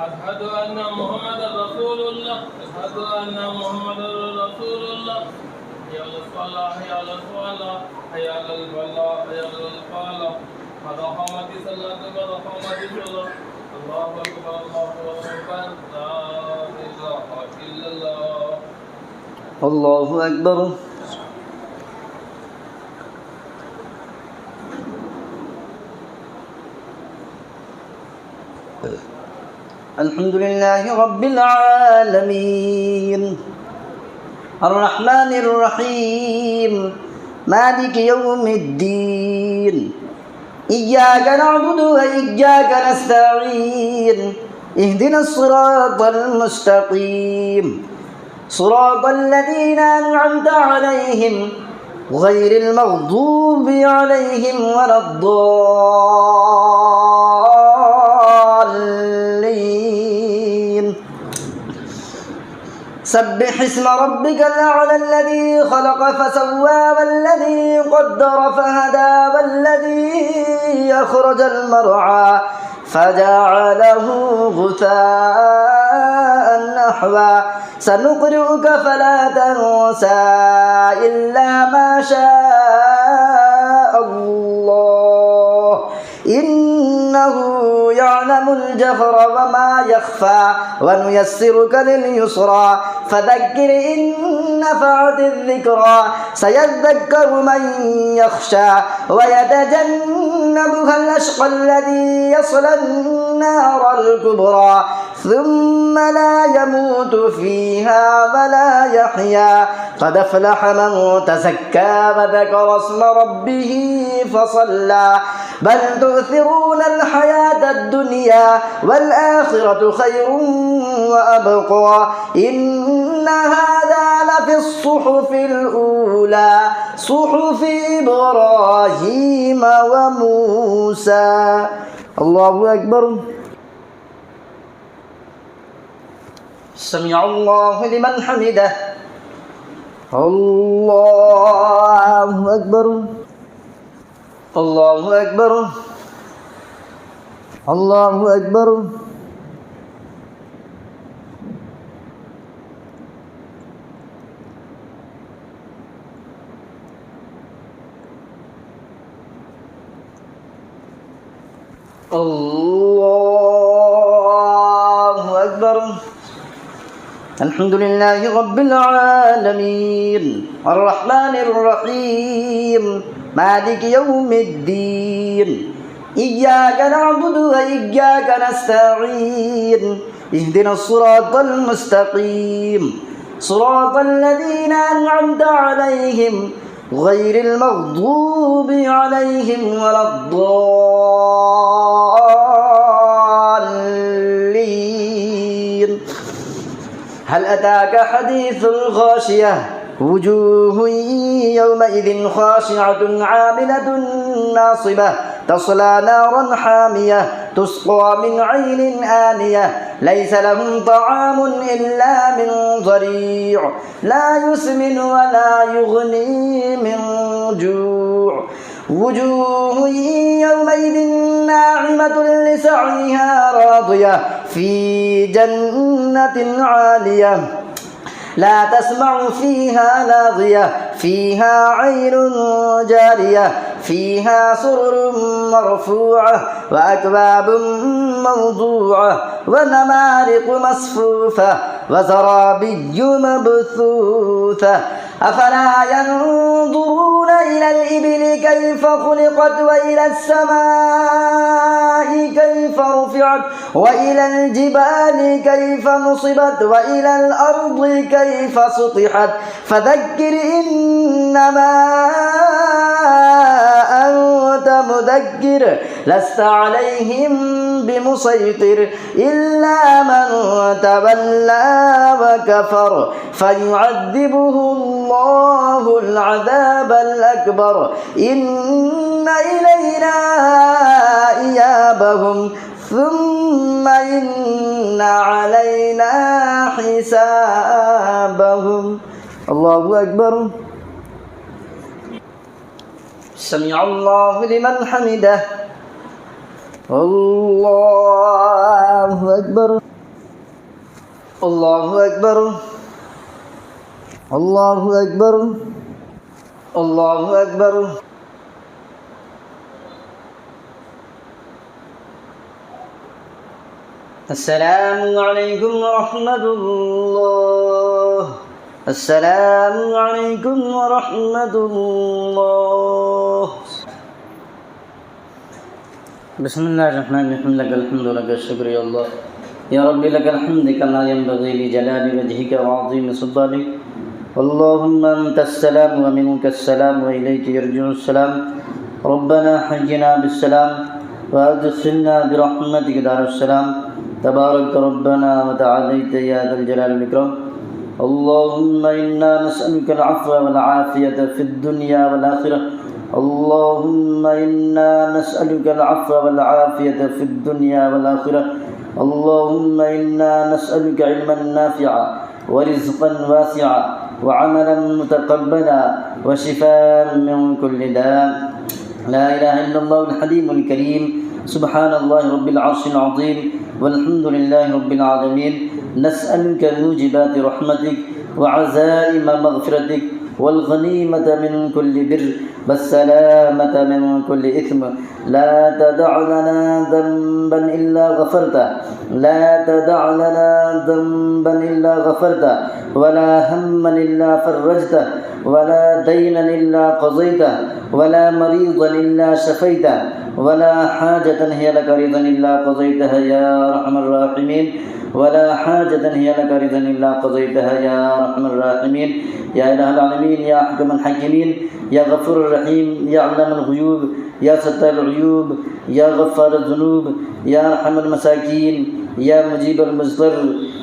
B: أشهد أن محمدا رسول الله أشهد أن محمدا رسول الله حي على الصلاة حي على الصلاة حي على الفلاح حي على الفلاح قد قامت الصلاة قد قامت الصلاة الله أكبر الله أكبر لا إله إلا الله
A: الله أكبر الحمد لله رب العالمين الرحمن الرحيم مالك يوم الدين إياك نعبد وإياك نستعين اهدنا الصراط المستقيم صراط الذين أنعمت عليهم غير المغضوب عليهم ولا الضالين سبح اسم ربك الأعلى الذي خلق فسوى والذي قدر فهدى والذي أخرج المرعى فجعله غثاء نحوا سنقرئك فلا تنسى إلا ما شاء الله إنه يعلم الجهر وما يخفى ونيسرك لليسرى فذكر إن نفعت الذكرى سيذكر من يخشى ويتجنبها الأشقى الذي يصلى النار الكبرى ثم لا يموت فيها ولا يحيا قد أفلح من تزكى وذكر اسم ربه فصلى بل تؤثرون الحياة الدنيا والآخرة خير وأبقى إن هذا لفي الصحف الأولى صحف إبراهيم وموسى الله أكبر سمع الله لمن حمده الله أكبر الله أكبر الله أكبر الله الحمد لله رب العالمين الرحمن الرحيم مالك يوم الدين إياك نعبد وإياك نستعين اهدنا الصراط المستقيم صراط الذين أنعمت عليهم غير المغضوب عليهم ولا الضالين هل أتاك حديث الغاشية وجوه يومئذ خاشعة عاملة ناصبة تصلى نارا حامية تسقى من عين آنية ليس لهم طعام إلا من ضريع لا يسمن ولا يغني من جوع وجوه يومئذ ناعمة لسعيها راضية في جنة عالية لا تسمع فيها لاغية فيها عين جارية فيها سرر مرفوعة وأكواب موضوعة ونمارق مصفوفة وزرابي مبثوثة أفلا ينظرون إلى الإبل كيف خلقت وإلى السماء كيف رفعت وإلى الجبال كيف نصبت وإلى الأرض كيف سطحت فذكر إنما أنت مذكر لست عليهم بمسيطر إلا من تولى وكفر فيعذبه الله العذاب الأكبر إن إلينا إيابهم ثم إن علينا حسابهم الله أكبر سمع الله لمن حمده الله أكبر الله أكبر الله أكبر الله أكبر السلام عليكم ورحمة الله السلام عليكم ورحمة الله بسم الله الرحمن الرحيم لك الحمد لك الشكر يا الله يا رب لك الحمد كما ينبغي لجلال وجهك وعظيم سلطانك اللهم أنت السلام ومنك السلام وإليك يرجع السلام ربنا حينا بالسلام وأدخلنا برحمتك دار السلام تبارك ربنا وتعاليت يا ذا الجلال والإكرام اللهم إنا نسألك العفو والعافية في الدنيا والآخرة اللهم إنا نسألك العفو والعافية في الدنيا والآخرة اللهم إنا نسألك علما نافعا ورزقا واسعا وعملا متقبلا وشفاء من كل داء لا إله إلا الله الحليم الكريم سبحان الله رب العرش العظيم والحمد لله رب العالمين نسألك موجبات رحمتك وعزائم مغفرتك والغنيمة من كل بر والسلامة من كل إثم لا تدع لنا ذنبا إلا غفرته لا تدع لنا ذنبا إلا غفرته ولا هما إلا فرجته ولا دينا إلا قضيته ولا مريضا إلا شفيته ولا حاجة هي لك رضا إلا قضيتها يا أرحم الراحمين ولا حاجة هي لك رضا إلا قضيتها يا أرحم الراحمين يا إله العالمين يا أحكم الحاكمين يا غفور الرحيم يا علام الغيوب يا ستار العيوب يا غفار الذنوب يا أرحم المساكين يا مجيب المضطر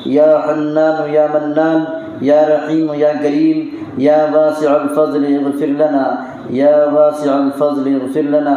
A: يا حنان يا منان يا رحيم يا كريم يا واسع الفضل اغفر لنا يا واسع الفضل اغفر لنا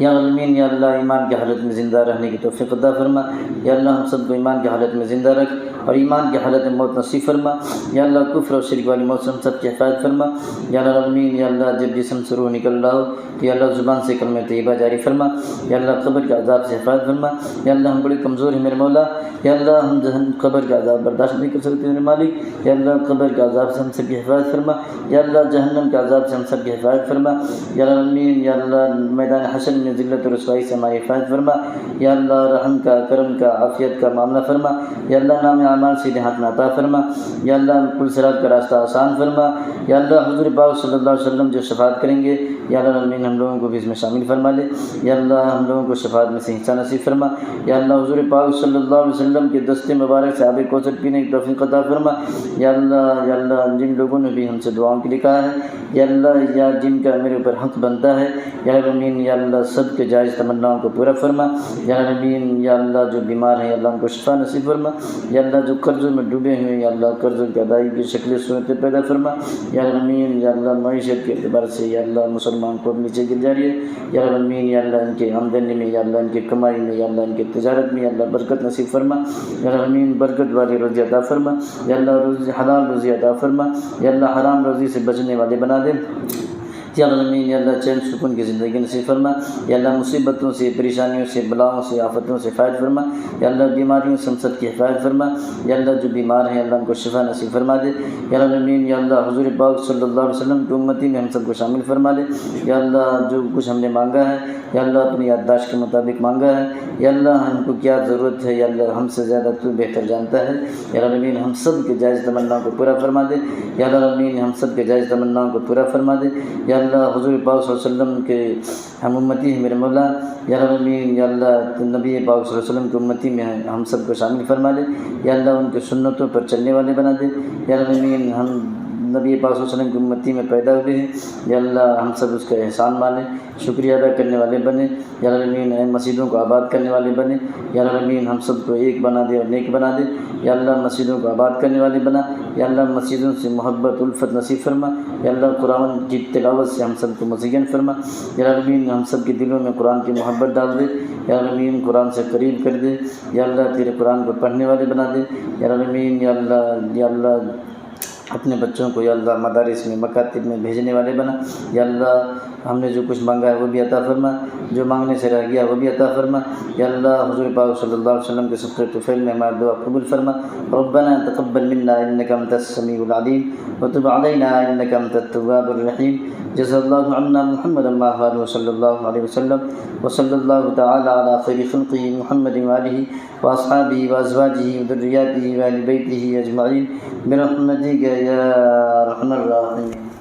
A: یا عالمین یا اللہ ایمان کی حالت میں زندہ رہنے کی توفیق عطا فرما، یا اللہ ہم سب کو ایمان کی حالت میں زندہ رکھ اور ایمان کی حالت میں موت نصیب فرما، یا اللہ کفر اور شرک والی موت سے ہم سب کی حفاظت فرما، یا اللہ عالمین یا اللہ جب جسم سے روح نکل رہا ہو تو یا اللہ زبان سے کلمہ طیبہ جاری فرما، یا اللہ قبر کے عذاب سے حفاظت فرما، یا اللہ ہم بڑے کمزور ہیں میرے مولا، یا اللہ ہم قبر کا عذاب برداشت نہیں کر سکتے میرے مالک، یا اللہ قبر کے عذاب سے ہم سب کی حفاظت فرما، یا اللہ جہنم کے عذاب سے ہم سب کی حفاظت فرما، یا اللہ عالمین یا اللہ میدان حشر میں ذلت و رسوائی سے ہماری حفاظت فرما، یا اللہ رحم کا کرم کا عافیت کا معاملہ فرما، یا اللہ نام اعمال سیدھے ہاتھ میں عطا فرما، یا اللہ پل صراط کا راستہ آسان فرما، یا اللہ حضور پاک صلی اللہ علیہ وسلم جو شفاعت کریں گے یا اللہ عالمین ہم لوگوں کو بھی اس میں شامل فرما لے، یا اللہ ہم لوگوں کو شفاعت میں سے حصہ نصیب فرما، یا اللہ حضور پاک صلی اللہ علیہ وسلم کے دست مبارک سے آب کوثر پینے کی توفیق عطا فرما، یا اللہ جن لوگوں نے بھی ہم سے دعاؤں کے لکھا ہے یا اللہ یا جن کا میرے اوپر حق بنتا ہے یا عالمین یا اللہ سب کے جائز تمناؤں کو پورا فرما، یا عالمین یا اللہ جو بیمار ہیں یا اللہ ان کو شفا نصیب فرما، یا اللہ جو قرضوں میں ڈوبے ہوئے یا اللہ قرضوں کی ادائیگی کی شکل صورتیں پیدا فرما، یا عالمین یا اللہ معیشت کے اعتبار سے یا اللہ مسلمان کو نیچے گر جا رہی ہے، یا عالمین یا اللہ ان کے آمدنی میں یا اللہ ان کی کمائی میں یا اللہ ان کی تجارت میں یا اللہ برکت نصیب فرما، یا عالمین برکت والی روزی عطا فرما، یا اللہ روزی حلال روزی عطا فرما، یا اللہ حرام روزی سے بچنے والے بنا دے، یا عالمین یا اللہ چین سکون کی زندگی نصیب فرما، یا اللہ مصیبتوں سے پریشانیوں سے بلاؤں سے آفتوں سے حفاظت فرما، یا اللہ بیماریوں سے ہم سب کی حفاظت فرما، یا اللہ جو بیمار ہیں اللہ ان کو شفا نصیب فرما دے، یا عالمین یا اللہ حضور پاک صلی اللہ علیہ وسلم کی امتی میں ہم سب کو شامل فرما دے، یا اللہ جو کچھ ہم نے مانگا ہے یا اللہ اپنی یادداشت کے مطابق مانگا ہے، یا اللہ ہم کو کیا ضرورت ہے یا اللہ ہم سے زیادہ تو بہتر جانتا ہے، یا عالمین ہم سب کے جائز تمناؤں کو پورا فرما دے، یا عالمین ہم سب کے جائز تمناؤں کو پورا فرما دے، یا اللہ حضور پاک صلی اللہ علیہ وسلم کے ہم امتی ہیں میرے مولا، یا عالمین یا اللہ نبی پاک صلی اللہ علیہ وسلم کی امتی میں ہم سب کو شامل فرما دے، یا اللہ ان کے سنتوں پر چلنے والے بنا دے، یا عالمین ہم نبی پاک صلی اللہ علیہ وسلم کی امتی میں پیدا ہوئے ہیں یا اللہ ہم سب اس کا احسان مانیں، شکریہ ادا کرنے والے بنے، یا عالمین مسجدوں کو آباد کرنے والے بنے، یا عالمین ہم سب کو ایک بنا دے اور نیک بنا دے، یا اللہ مسجدوں کو آباد کرنے والے بنا، یا اللہ مسجدوں سے محبت الفت نصیب فرما، یا اللہ قرآن کی تلاوت سے ہم سب کو مزین فرما، یا عالمین ہم سب کے دلوں میں قرآن کی محبت ڈال دے، یا عالمین قرآن سے قریب کر دے، یا اللہ تیرے قرآن کو پڑھنے والے بنا دے، یا عالمین یا اللہ اپنے بچوں کو یا اللہ مدارس میں مکاتب میں بھیجنے والے بنا، یا اللہ ہم نے جو کچھ مانگا ہے وہ بھی عطا فرما، جو مانگنے سے رہ گیا وہ بھی عطا فرما، یا اللہ حضور پاک صلی اللہ علیہ وسلم کے صدقے طفیل میں ہماری دعا قبول فرما، ربنا تقبل منا انک انت السمیع العلیم وتب علینا انک انت التواب الرحیم، جزا اللہ عنا محمد اللہ صلی اللہ علیہ وسلم وصلی اللہ تعالی علی خیر خلقہ محمد وآلہ واصحابہ وازواجہ وذریاتہ وآل بیتہ اجمعین برحمتک یا ارحم الراحمین۔